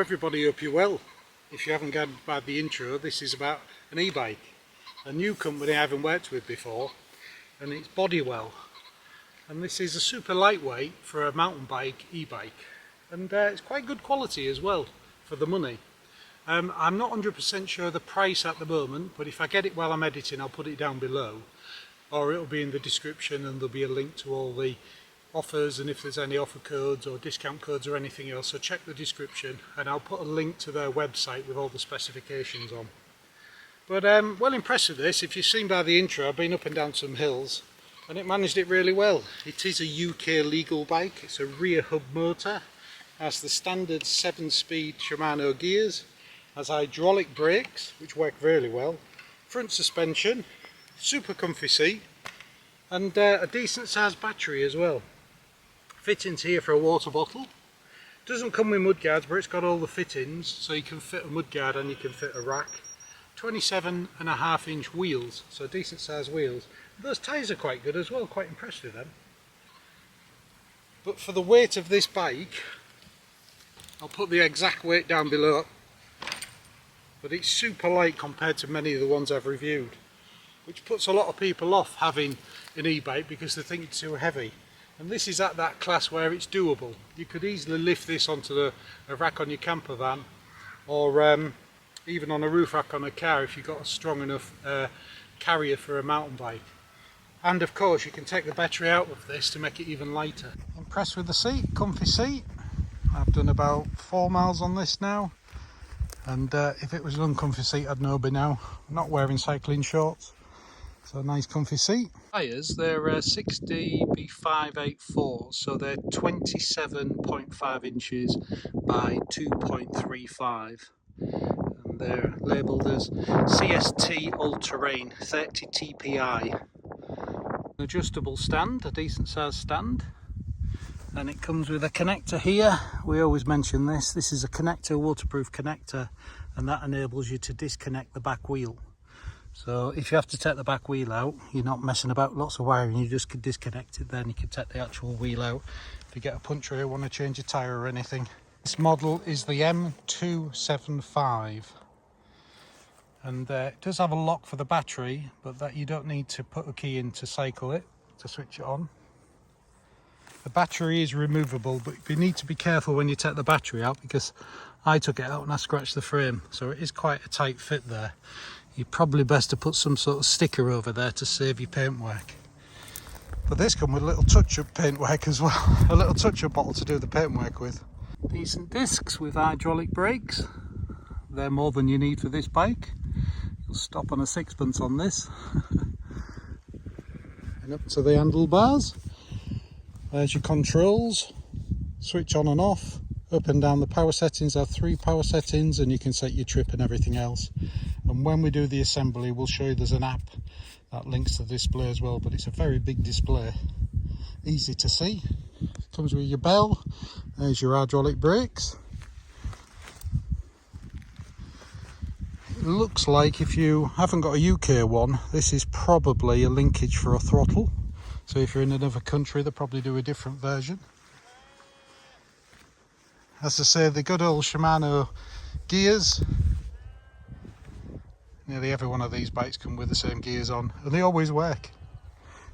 everybody, hope you're well. If you haven't gathered by the intro, this is about an e-bike, a new company I haven't worked with before, and it's Bodywel. And this is a super lightweight for a mountain bike e-bike, and it's quite good quality as well for the money. I'm not 100% sure the price at the moment, but if I get it while I'm editing, I'll put it down below, or it'll be in the description, and there'll be a link to all the offers and if there's any offer codes or discount codes or anything else. So check the description, and I'll put a link to their website with all the specifications on. But well impressed with this. If you've seen by the intro, I've been up and down some hills and it managed it really well. It is a UK legal bike. It's a rear hub motor, has the standard 7-speed Shimano gears, has hydraulic brakes which work really well, front suspension, super comfy seat, and a decent sized battery as well. Fittings here for a water bottle. Doesn't come with mudguards, but it's got all the fittings, so you can fit a mudguard and you can fit a rack. 27.5-inch wheels, so decent sized wheels. Those tyres are quite good as well, quite impressed with them. But for the weight of this bike, I'll put the exact weight down below, but it's super light compared to many of the ones I've reviewed, which puts a lot of people off having an e-bike because they think it's too heavy. And this is at that class where it's doable. You could easily lift this onto a rack on your camper van, or even on a roof rack on a car if you've got a strong enough carrier for a mountain bike. And of course you can take the battery out of this to make it even lighter. Impressed with the seat, comfy seat. I've done about 4 miles on this now, and if it was an uncomfy seat I'd know by now. I'm not wearing cycling shorts. So a nice comfy seat. Tyres, they're 60 B584, so they're 27.5 inches by 2.35, and they're labelled as CST All-Terrain 30 TPI. An adjustable stand, a decent sized stand, and it comes with a connector here. We always mention this. This is a connector, waterproof connector, and that enables you to disconnect the back wheel. So if you have to take the back wheel out, you're not messing about lots of wiring, you just could disconnect it, then you can take the actual wheel out if you get a puncture or want to change a tyre or anything. This model is the M275, and it does have a lock for the battery, but that you don't need to put a key in to cycle it, to switch it on. The battery is removable, but you need to be careful when you take the battery out, because I took it out and I scratched the frame, so it is quite a tight fit there. You're probably best to put some sort of sticker over there to save your paintwork. But this comes with a little touch-up paintwork as well, a little touch-up bottle to do the paintwork with. Decent discs with hydraulic brakes. They're more than you need for this bike. You'll stop on a sixpence on this. And up to the handlebars. There's your controls, switch on and off. Up and down the power settings are 3 power settings, and you can set your trip and everything else. And when we do the assembly, we'll show you there's an app that links to the display as well, but it's a very big display, easy to see. Comes with your bell. There's your hydraulic brakes. It looks like, if you haven't got a UK one, this is probably a linkage for a throttle. So if you're in another country, they'll probably do a different version. As I say, the good old Shimano gears. Nearly every one of these bikes come with the same gears on, and they always work.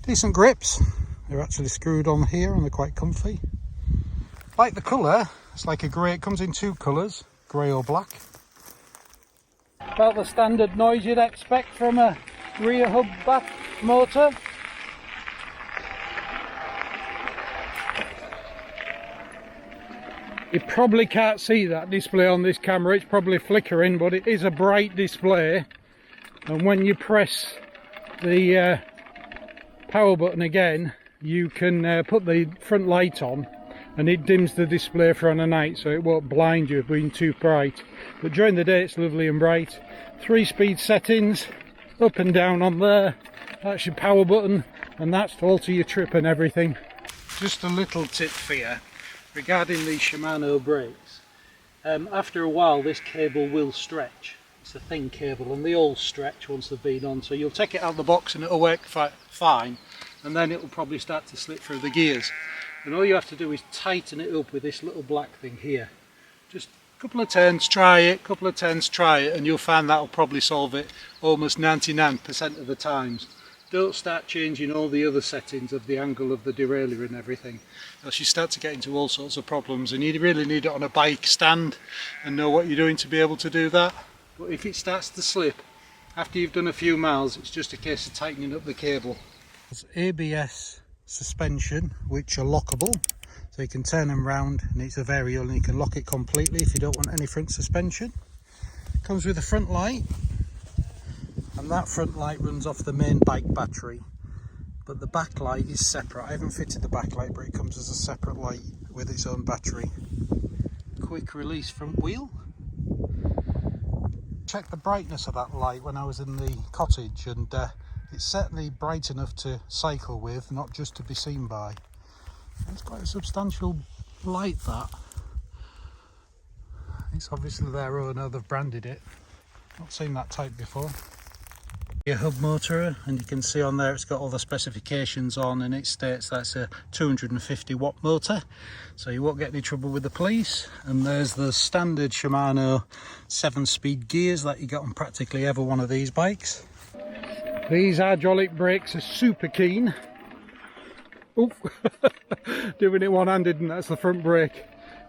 Decent grips. They're actually screwed on here and they're quite comfy. Like the colour, it's like a grey. It comes in 2 colours, grey or black. About the standard noise you'd expect from a rear hub back motor. You probably can't see that display on this camera, it's probably flickering, but it is a bright display. And when you press the power button again, you can put the front light on and it dims the display for on a night, so it won't blind you being too bright. But during the day it's lovely and bright. 3-speed settings, up and down on there. That's your power button, and that's to alter your trip and everything. Just a little tip for you regarding the Shimano brakes. After a while this cable will stretch. It's a thin cable and they all stretch once they've been on, so you'll take it out of the box and it'll work fine, and then it'll probably start to slip through the gears. And all you have to do is tighten it up with this little black thing here. Just Couple of turns, try it, couple of turns, try it, and you'll find that'll probably solve it almost 99% of the times. Don't start changing all the other settings of the angle of the derailleur and everything, else you start to get into all sorts of problems, and you really need it on a bike stand and know what you're doing to be able to do that. But if it starts to slip after you've done a few miles, it's just a case of tightening up the cable. There's ABS suspension which are lockable, so you can turn them round, and it's a variable and you can lock it completely if you don't want any front suspension. Comes with a front light, and that front light runs off the main bike battery, but the back light is separate. I haven't fitted the back light, but it comes as a separate light with its own battery. Quick release front wheel. Checked the brightness of that light when I was in the cottage, and it's certainly bright enough to cycle with, not just to be seen by. It's quite a substantial light, that. It's obviously their own, how they've branded it. Not seen that type before. Your hub motor, and you can see on there it's got all the specifications on, and it states that's a 250 watt motor, so you won't get any trouble with the police. And there's the standard Shimano 7-speed gears that you get on practically every one of these bikes. These hydraulic brakes are super keen. Oof. Doing it one-handed, and that's the front brake.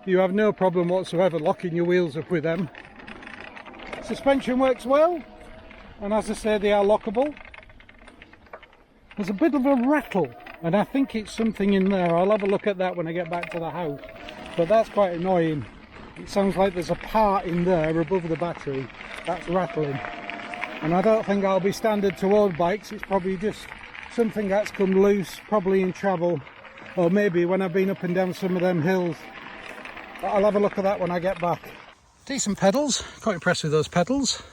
You have no problem whatsoever locking your wheels up with them. Suspension works well, and as I say, they are lockable. There's a bit of a rattle, and I think it's something in there. I'll have a look at that when I get back to the house, but that's quite annoying. It sounds like there's a part in there above the battery that's rattling, and I don't think I'll be standard to old bikes. It's probably just something that's come loose, probably in travel, or maybe when I've been up and down some of them hills. But I'll have a look at that when I get back. Decent pedals, quite impressed with those pedals.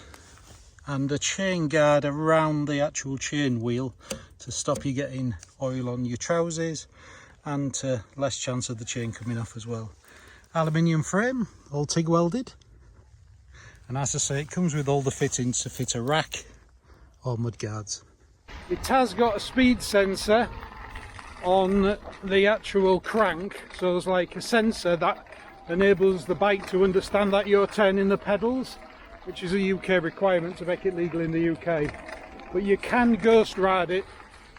And a chain guard around the actual chain wheel to stop you getting oil on your trousers, and less chance of the chain coming off as well. Aluminium frame, all TIG welded. And as I say, it comes with all the fittings to fit a rack or mud guards. It has got a speed sensor on the actual crank, so there's like a sensor that enables the bike to understand that you're turning the pedals, which is a UK requirement to make it legal in the UK. But you can ghost ride it,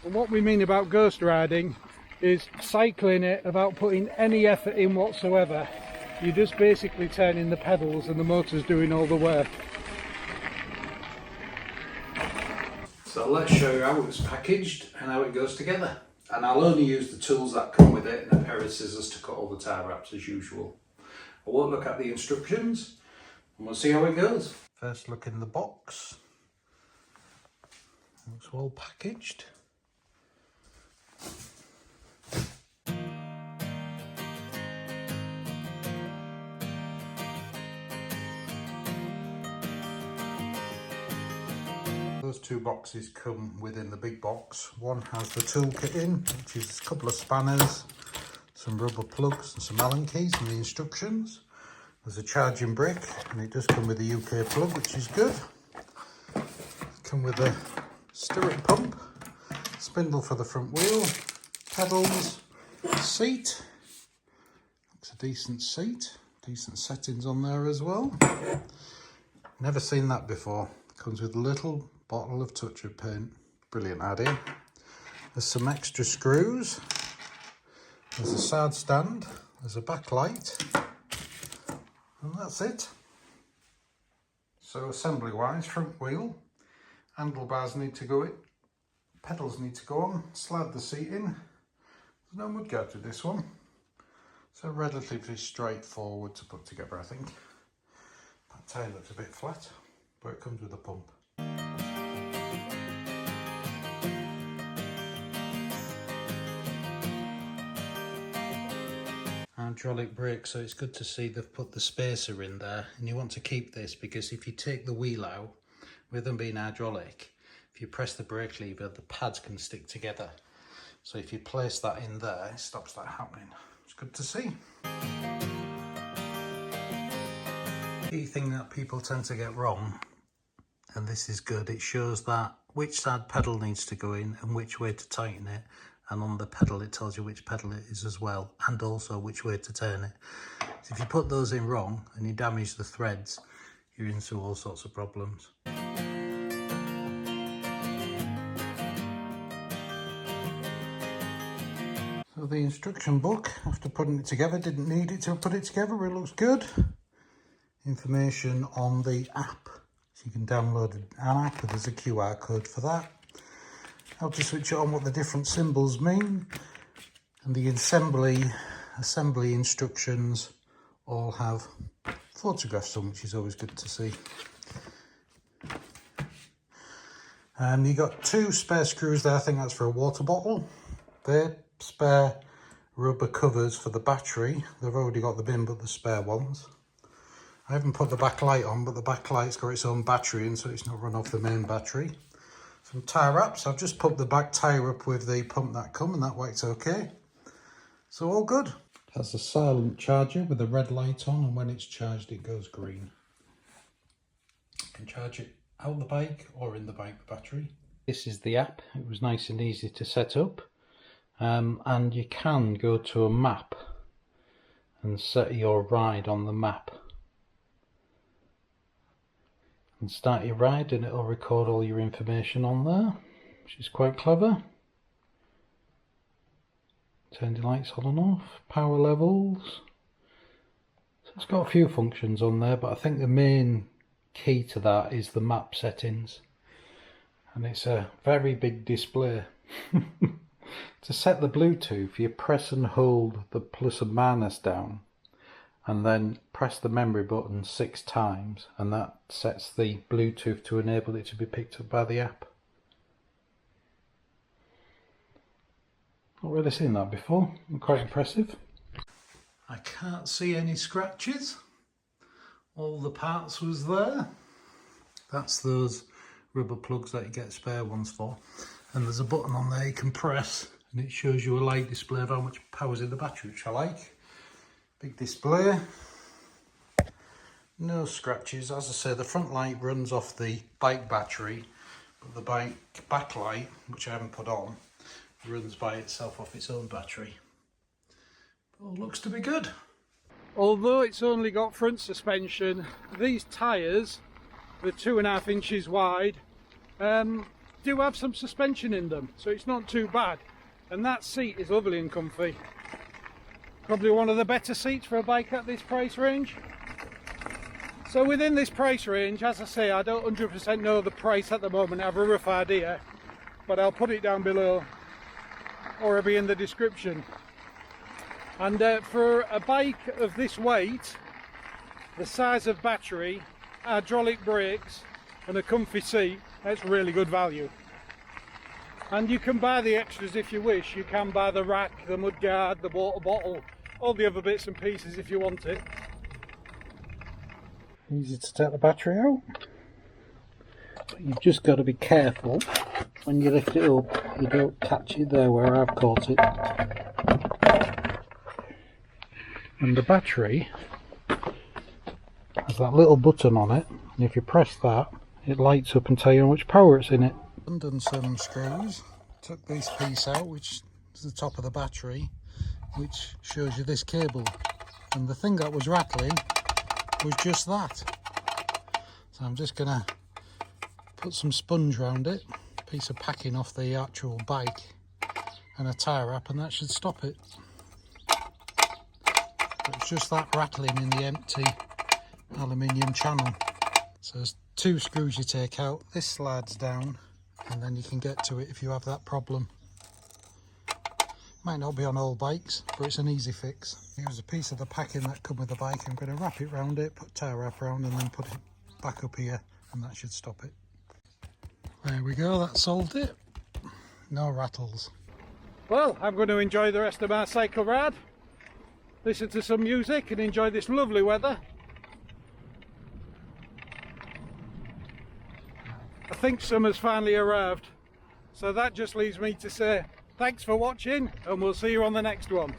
and what we mean about ghost riding is cycling it without putting any effort in whatsoever. You're just basically turning the pedals and the motor's doing all the work. So let's show you how it's packaged and how it goes together. And I'll only use the tools that come with it and a pair of scissors to cut all the tie wraps as usual. I won't look at the instructions, and we'll see how it goes. First look in the box. Looks well packaged. Those two boxes come within the big box. One has the toolkit in, which is a couple of spanners, some rubber plugs and some Allen keys, and the instructions. There's a charging brick, and it does come with a UK plug, which is good. Come with a stirrup pump, spindle for the front wheel, pedals, seat. Looks a decent seat, decent settings on there as well. Never seen that before. Comes with a little bottle of touch-up paint. Brilliant idea. There's some extra screws. There's a side stand. There's a backlight. And that's it. So assembly wise, front wheel, handlebars need to go in, pedals need to go on, slide the seat in. There's no mudguard with this one. So relatively straightforward to put together, I think. That tail looks a bit flat, but it comes with a pump. Hydraulic brake, so it's good to see they've put the spacer in there, and you want to keep this because if you take the wheel out, with them being hydraulic, if you press the brake lever, the pads can stick together. So if you place that in there, it stops that happening. It's good to see. Key thing that people tend to get wrong, and this is good, it shows that which side pedal needs to go in and which way to tighten it, and on the pedal it tells you which pedal it is as well, and also which way to turn it. So if you put those in wrong and you damage the threads, you're into all sorts of problems. So the instruction book, after putting it together, didn't need it to put it together, but it looks good. Information on the app, so you can download an app, there's a QR code for that. How to switch it on, what the different symbols mean, and the assembly instructions all have photographs on, which is always good to see. And you got 2 spare screws there, I think that's for a water bottle. They're spare rubber covers for the battery. They've already got the bin, but the spare ones. I haven't put the back light on, but the back light's got its own battery in, so it's not run off the main battery. Some tyre wraps. I've just put the back tyre up with the pump that come, and that works okay. So all good. It has a silent charger with a red light on, and when it's charged it goes green. You can charge it out the bike or in the bike battery. This is the app. It was nice and easy to set up. And you can go to a map and set your ride on the map. And start your ride and it'll record all your information on there, which is quite clever. Turn the lights on and off, power levels. So it's got a few functions on there, but I think the main key to that is the map settings. And it's a very big display. To set the Bluetooth, you press and hold the plus and minus down, and then press the memory button 6 times, and that sets the Bluetooth to enable it to be picked up by the app. Not really seen that before. Quite impressive. I can't see any scratches. All the parts was there. That's those rubber plugs that you get spare ones for. And there's a button on there you can press, and it shows you a light display of how much power's in the battery, which I like. Big display. No scratches. As I say, the front light runs off the bike battery, but the bike backlight, which I haven't put on, runs by itself off its own battery. But all looks to be good. Although it's only got front suspension, these tyres, they're 2.5 inches wide, do have some suspension in them, so it's not too bad. And that seat is lovely and comfy. Probably one of the better seats for a bike at this price range. So within this price range, as I say, I don't 100% know the price at the moment, I have a rough idea, but I'll put it down below or it'll be in the description. And for a bike of this weight, the size of battery, hydraulic brakes and a comfy seat, that's really good value. And you can buy the extras if you wish. You can buy the rack, the mudguard, the water bottle, all the other bits and pieces if you want it. Easy to take the battery out. But you've just got to be careful when you lift it up, you don't catch it there where I've caught it. And the battery has that little button on it, and if you press that, it lights up and tells you how much power it's in it. Undone some screws, took this piece out, which is the top of the battery, which shows you this cable, and the thing that was rattling was just that. So I'm just gonna put some sponge around it, a piece of packing off the actual bike, and a tyre wrap, and that should stop it. But it's just that rattling in the empty aluminium channel. So there's 2 screws you take out, this slides down, and then you can get to it if you have that problem. Might not be on all bikes, but it's an easy fix. Here's a piece of the packing that come with the bike. I'm going to wrap it around it, put tyre wrap around, and then put it back up here, and that should stop it. There we go, that solved it. No rattles. Well, I'm going to enjoy the rest of my cycle ride, listen to some music and enjoy this lovely weather. I think summer's finally arrived, so that just leaves me to say thanks for watching, and we'll see you on the next one.